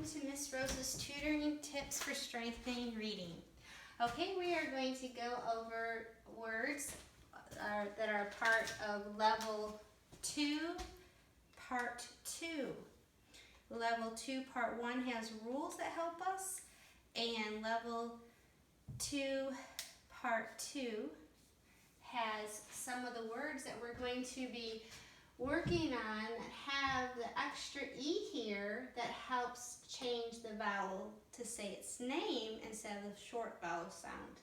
to Miss Rose's Tutoring Tips for Strengthening Reading. Okay, we are going to go over words that are part of Level 2, Part 2. Level 2, Part 1 has rules that help us, and Level 2, Part 2 has some of the words that we're going to be working on that have the extra E here that helps change the vowel to say its name instead of the short vowel sound.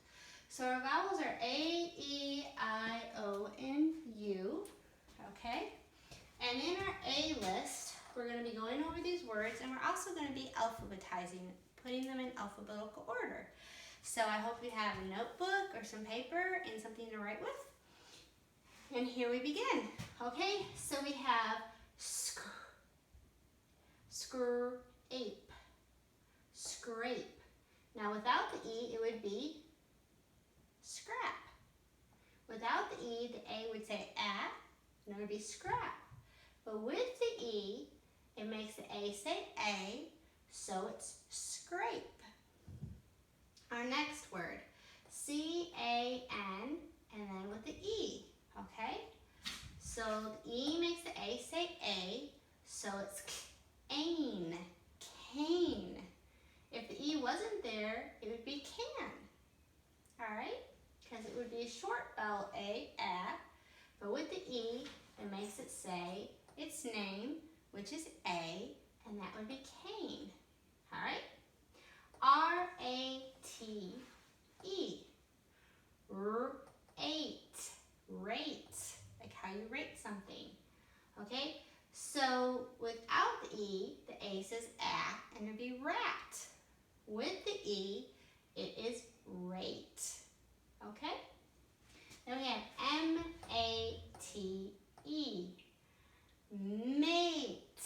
So our vowels are A, E, I, O, and U, okay? And in our A list, we're going to be going over these words, and we're also going to be alphabetizing, putting them in alphabetical order. So I hope you have a notebook or some paper and something to write with. And here we begin. Okay, so we have scrape, scrape. Now without the E, it would be scrap. Without the E, the A would say a, and it would be scrap. But with the E, it makes the A say A, so it's scrape. Our next word, C-A-N, and then with the E, okay? So the E makes the A say A, so it's cane, cane. If the E wasn't there, it would be can, all right? Because it would be a short vowel A, but with the E, it makes it say its name, which is A, and that would be cane, all right? R-A-T-E, rate, rate, like how you rate something, okay? So without the E, the A says a, and it would be rat. With the E, it is rate, okay? Then we have M-A-T-E, mate,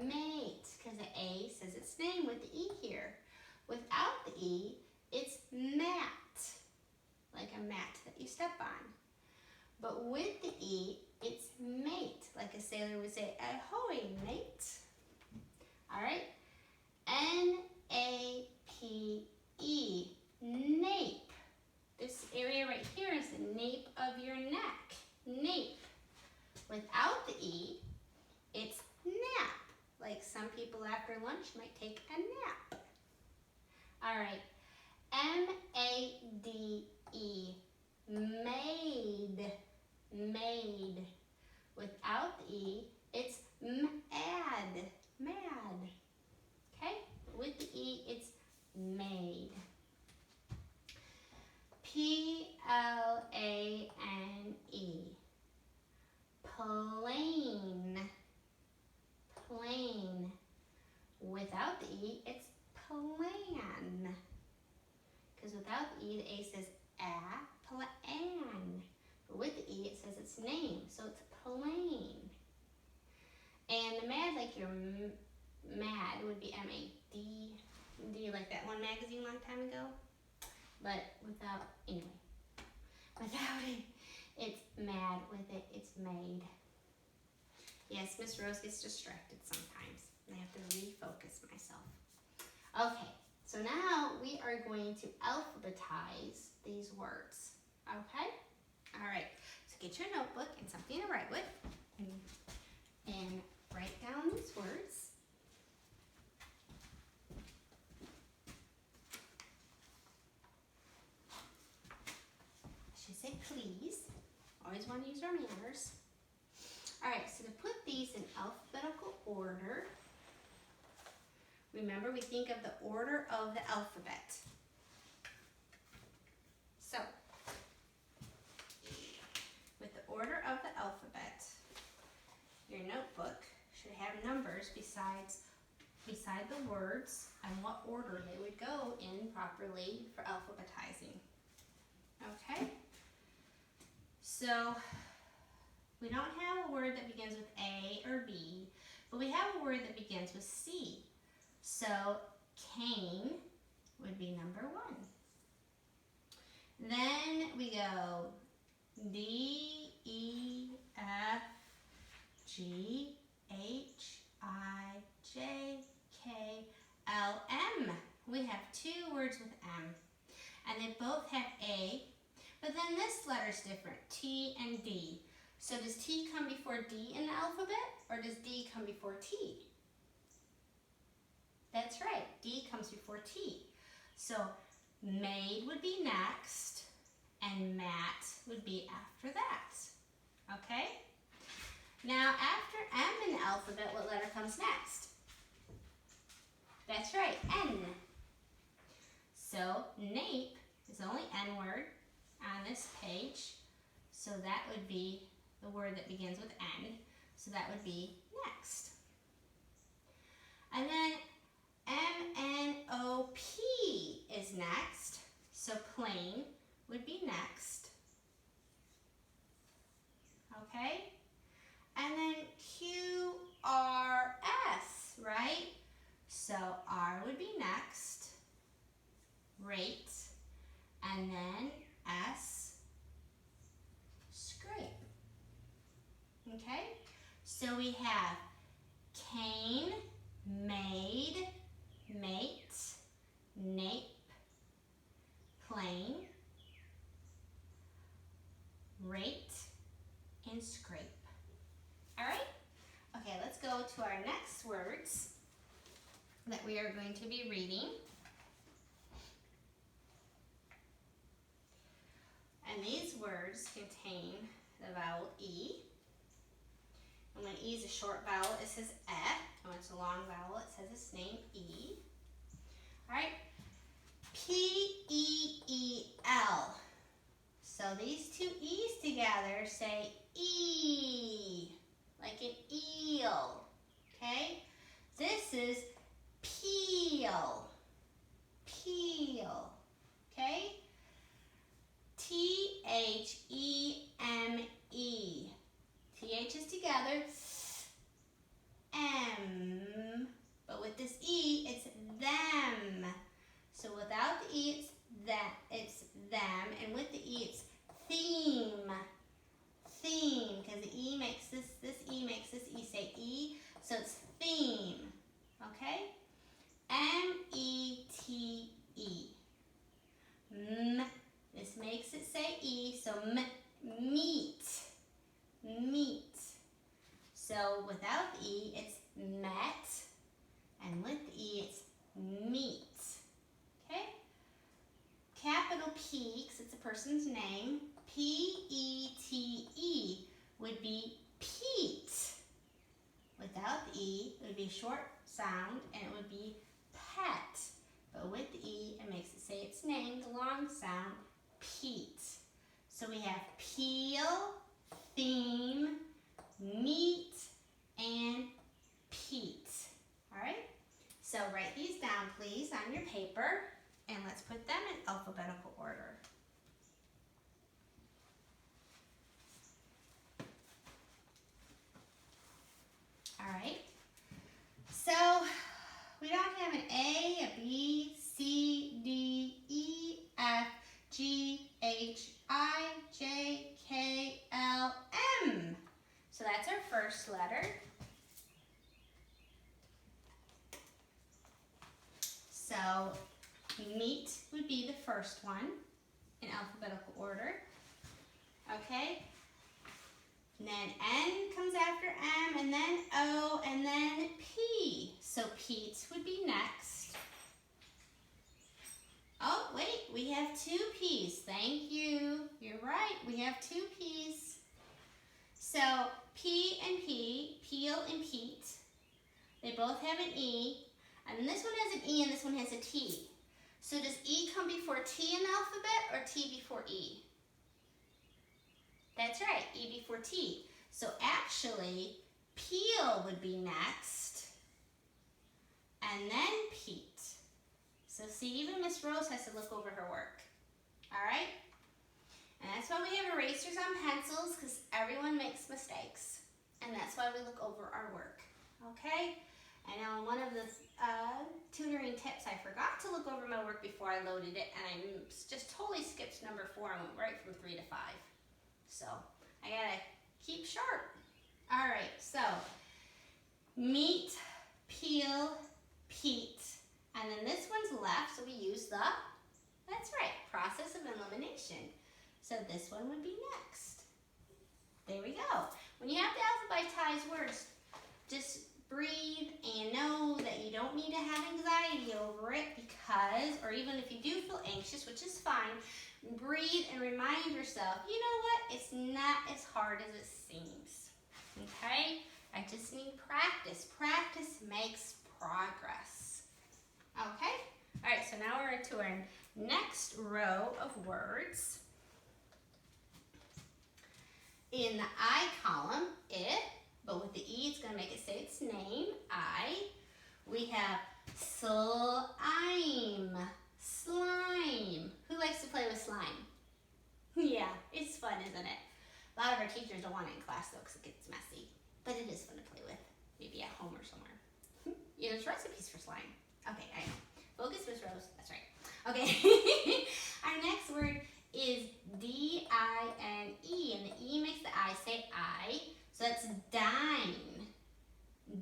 mate, because the A says its name with the E here. Without the E, it's mat, like a mat that you step on. But with the E, it's mate, like a sailor would say, ahoy, mate. All right? N-A-P-E, nape. This area right here is the nape of your neck, nape. Without the E, it's nap, like some people after lunch might take a nap. All right, M-A-D-E, made, made. Without the E, it's mad, mad. Okay, with the E, it's made. P-L-A-N-E, plain, plain. Without the E, it's plan. Because without the E, the A says plan. But with the E, it says its name, so it's plain. And the mad, like your mad, would be M-A-D. Do you like that one magazine a long time ago? But without, anyway, without it, it's mad. With it, it's made. Yes, Miss Rose gets distracted sometimes. I have to refocus myself. Okay, so now we are going to alphabetize these words. Okay? All right, so get your notebook and something to write with and write down these words. I should say please. Always want to use our manners. All right, so to put these in alphabetical order, remember we think of the order of the alphabet. So, with the order of the alphabet, your notebook should have numbers beside the words and what order they would go in properly for alphabetizing. Okay? So, we don't have a word that begins with A or B, but we have a word that begins with C. So, cane would be number 1. Then we go D, E, F, G, H, I, J, K, L-M. We have two words with M. And they both have A, but then this letter's different, T and D. So does T come before D in the alphabet, or does D come before T? That's right, D comes before T. So made would be next, and mat would be after that. Okay? Now after M in the alphabet, what letter comes next? That's right, N. So nape is the only N word on this page. So that would be the word that begins with N. So that would be next. And then M-N-O-P is next. So plain would be next. Okay? And then Q-R-S, right? So R would be next. Rate. And then S, scrape. Okay? So we have cane, made, mate, nape, plain, rate, and scrape. All right? Okay, let's go to our next words that we are going to be reading. And these words contain the vowel E. And when E is a short vowel, it says E. And when it's a long vowel, it says its name E. All right? P-E-E-L. So these two E's together say E, like an eel. Okay? This is peel. Peel. Okay? T-H-E-M-E. TH is together. M. But with this E, it's them. So without the E, it's that. It's them. And with the E, it's theme. Theme. Because the E makes this E makes this E say E. So it's theme. Okay? M-E-T-E. M. This makes it say E, so meat. Meat. So without the E, it's met. And with the E, it's meat. Okay? Capital P, because it's a person's name, P-E-T-E would be Pete. Without the E, it would be a short sound, and it would be pet. But with the E, it makes it say its name, the long sound, Pete. So we have peel, theme, meat, and Pete. All right? So write these down, please, on your paper, and let's put them in alphabetical order. All right? So we don't have an A, a B, C, D, E, F, G, H, I, J, K, L, M. So that's our first letter. So meat would be the first one in alphabetical order. Okay? And then N comes after M, and then O, and then P. So Pete would be next. Oh, wait, we have two P's. Thank you. You're right, we have two P's. So P and P, peel and Pete. They both have an E. And this one has an E and this one has a T. So does E come before T in the alphabet or T before E? That's right, E before T. So actually, peel would be next, and then Pete. So see, even Miss Rose has to look over her work. All right? And that's why we have erasers on pencils, because everyone makes mistakes. And that's why we look over our work. Okay? I know one of the tutoring tips, I forgot to look over my work before I loaded it, and I just totally skipped number 4 and went right from 3 to 5. So I gotta keep sharp. All right, so meat, peel, Pete, And then this one's left, so we use the, that's right, process of elimination. So this one would be next. There we go. When you have to alphabetize words, just breathe and know that you don't need to have anxiety over it because, or even if you do feel anxious, which is fine, breathe and remind yourself, you know what, it's not as hard as it seems, okay? I just need practice. Practice makes progress, okay? All right, so now we're into our next row of words. In the I column, it, but with the E, it's going to make it say its name, I. We have slime, slime. Who likes to play with slime? Yeah, it's fun, isn't it? A lot of our teachers don't want it in class, though, because it gets messy. But it is fun to play with, maybe at home or somewhere. Yeah, there's recipes for slime. Okay, I know. Focus, Miss Rose. That's right. Okay. Our next word is D-I-N-E, and the E makes the I say I, so that's dine,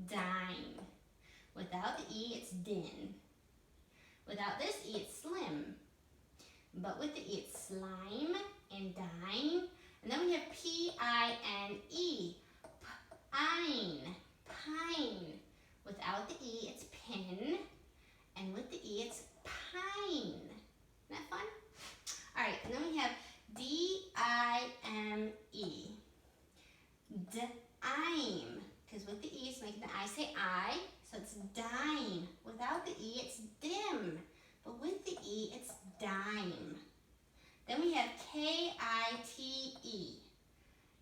dine. Without the E, it's din. Without this E, it's slim. But with the E, it's slime and dine. And then we have P-I-N-E, pine, pine. Without the E, it's pin. And with the E, it's pine. Isn't that fun? All right, and then we have D-I-M-E. Dime, because with the E, it's making the I say I, so it's dime. Without the E, it's dim. But with the E, it's dime. Then we have K-I-T-E.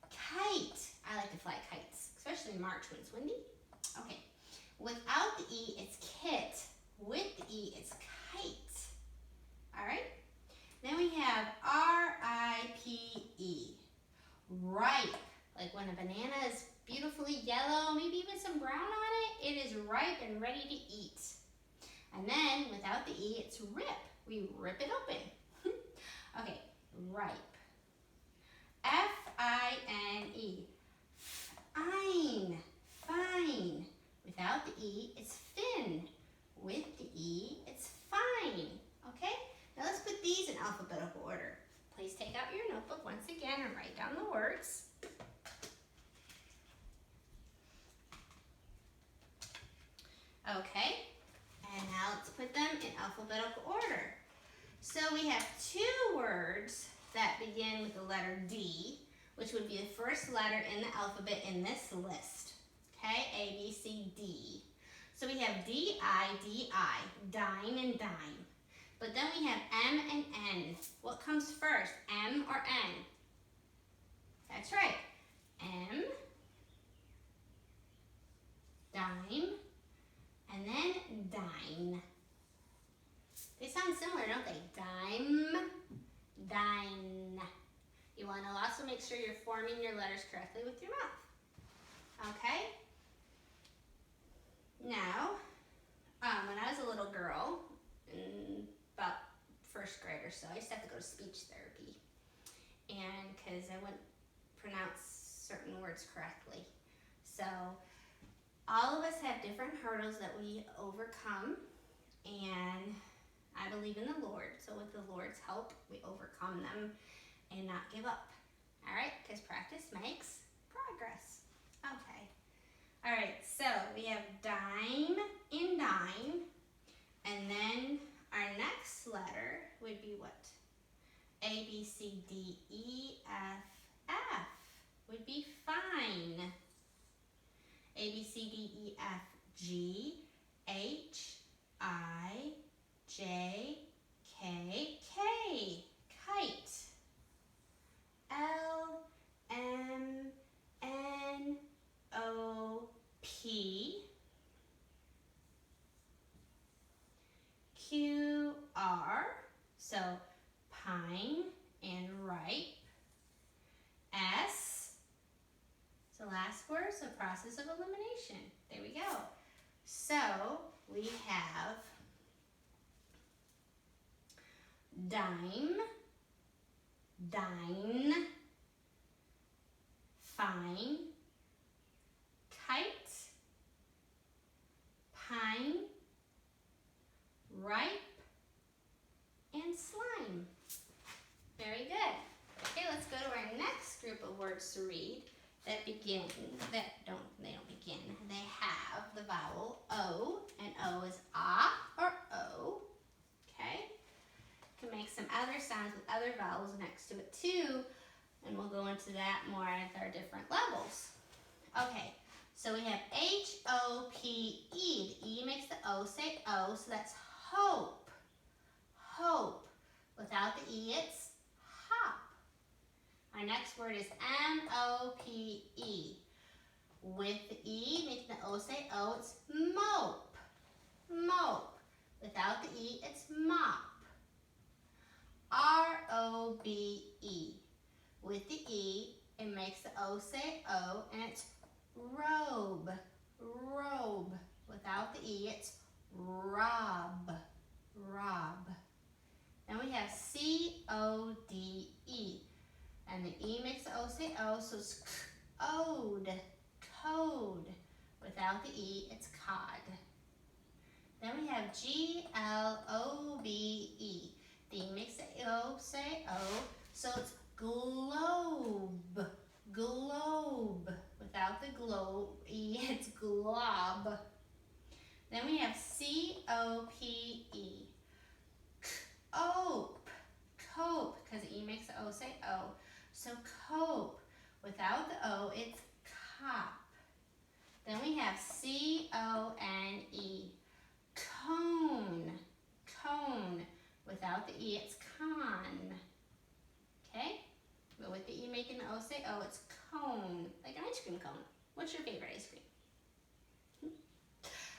Kite. I like to fly kites, especially in March when it's windy. Okay. Without the E, it's kit. With the E, it's kite. All right? Then we have R-I-P-E. Ripe. Like when a banana is beautifully yellow, maybe even some brown on it, it is ripe and ready to eat. And then without the E, it's rip. We rip it open. Okay, ripe. F-I-N-E. Fine, fine. Without the E, it's fin. With the E, it's fine. Okay? Now let's put these in alphabetical order. Please take out your notebook once again and write down the words. Okay, and now let's put them in alphabetical order. So we have two words that begin with the letter D, which would be the first letter in the alphabet in this list. Okay, A, B, C, D. So we have D-I-D-I, dine and dime. But then we have M and N. What comes first, M or N? That's right, M, dime, and then dine. They sound similar, don't they? Dime, dine. You want to also make sure you're forming your letters correctly with your mouth. Okay? Now, when I was a little girl, about first grade or so, I used to have to go to speech therapy. And because I wouldn't pronounce certain words correctly. So all of us have different hurdles that we overcome, and I believe in the Lord. So with the Lord's help, we overcome them and not give up. All right, because practice makes progress. Okay. All right, so we have dime and dine, and then our next letter would be what? A, B, C, D, E, F, F would be fine. A, B, C, D, E, F, G, H, I, J, K, K, kite. L, M, N, O, P, Q, R, so pine and ripe. S, so last word, so process of elimination. There we go. So we have dime, dine, fine, kite, pine, words to read that begin, they don't begin, they have the vowel O, and O is ah or O, okay? You can make some other sounds with other vowels next to it too, and we'll go into that more at our different levels. Okay, so we have H-O-P-E. The E makes the O say O, so that's hope. Hope. Without the E, it's hop. Our next word is M-O-P-E. With the E, making the O say O, it's mope. Mope. Without the E, it's mop. R-O-B-E. With the E, it makes the O say O, and it's robe. Robe. Without the E, it's rob. Rob. Then we have C-O-D-E. And the E makes the O say O, so it's ode. Code. Without the E, it's cod. Then we have G-L-O-B-E. The E makes the O say O, so it's globe. Globe. Without the globe, E, it's glob. Then we have C-O-P-E. Cope. Cope, because the E makes the O say O. So cope. Without the O, it's cop. Then we have C-O-N-E. Cone. Cone. Without the E, it's con. Okay? But with the E making the O say O, it's cone. Like an ice cream cone. What's your favorite ice cream?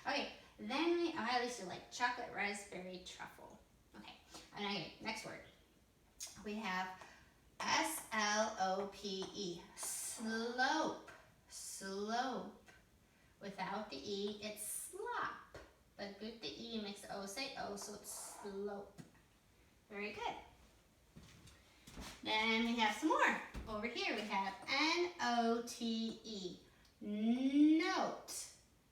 Okay, then I used to like chocolate raspberry truffle. Okay, next word. We have S-L-O-P-E. Slope. Slope. Without the E, it's slop. But with the E, it makes the O say O, so it's slope. Very good. Then we have some more. Over here we have N-O-T-E. Note.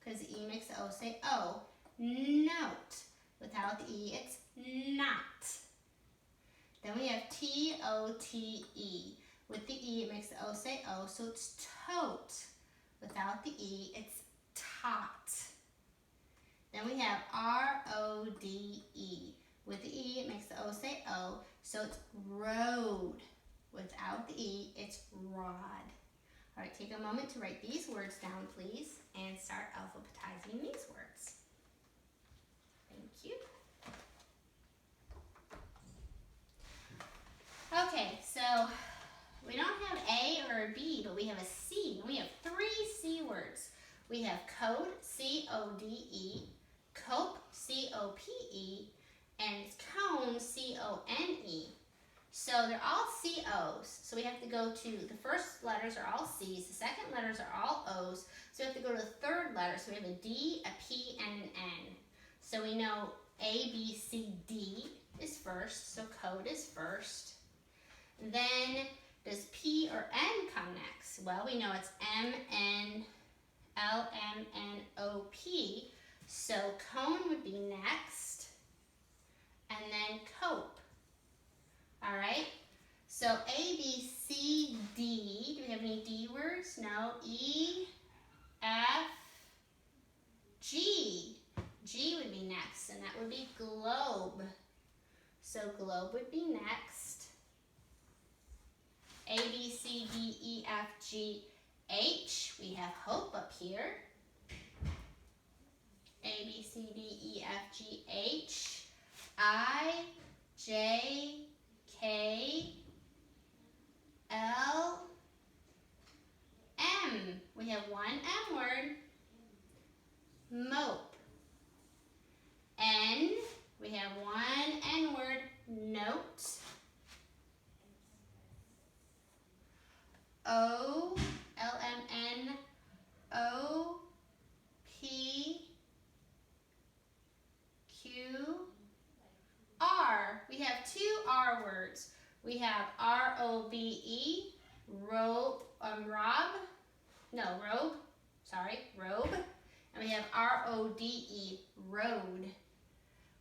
Because the E makes the O say O. Note. Without the E, it's not. Then we have T-O-T-E. With the E, it makes the O say O, so it's tote. Without the E, it's tot. Then we have R-O-D-E. With the E, it makes the O say O, so it's road. Without the E, it's rod. All right, take a moment to write these words down, please, and start alphabetizing these words. Thank you. Okay, so we don't have A or a B, but we have a C. And we have 3 C words. We have code, C-O-D-E, cope, C-O-P-E, and cone, C-O-N-E. So they're all C-O's. So we have to go to, the first letters are all C's, the second letters are all O's. So we have to go to the third letter. So we have a D, a P, and an N. So we know A, B, C, D is first, so code is first. Then does P or N come next? Well, we know it's M-N-L-M-N-O-P. So cone would be next, and then cope. All right, so A, B, C, D. Do we have any D words? No. E, F, G. G would be next, and that would be globe. So globe would be next. A, B, C, D, E, F, G, H. We have hope up here. A, B, C, D, E, F, G, H. I, J, K, L, M. We have one M word. Mope. N. We have one N word. Note. O, L-M-N-O, P, Q, R. We have 2 R words. We have R-O-B-E, robe. And we have R-O-D-E, road.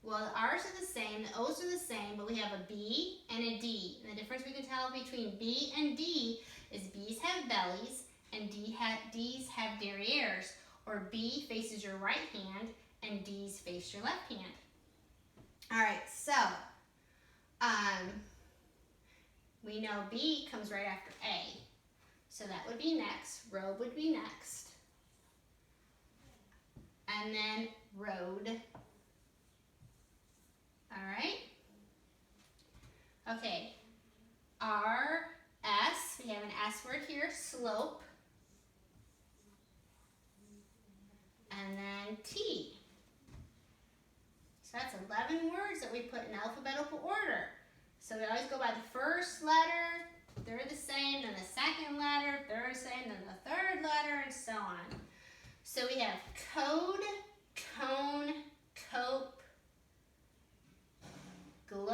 Well, the R's are the same, the O's are the same, but we have a B and a D. And the difference we can tell between B and D is B's have bellies and D's have derrieres, or B faces your right hand and D's face your left hand. All right, so we know B comes right after A. So that would be next, robe would be next. And then road. All right. Okay, R, S, we have an S word here, slope. And then T. So that's 11 words that we put in alphabetical order. So we always go by the first letter, they're the same, then the second letter, they're the same, then the third letter, and so on. So we have code, cone, cope, globe,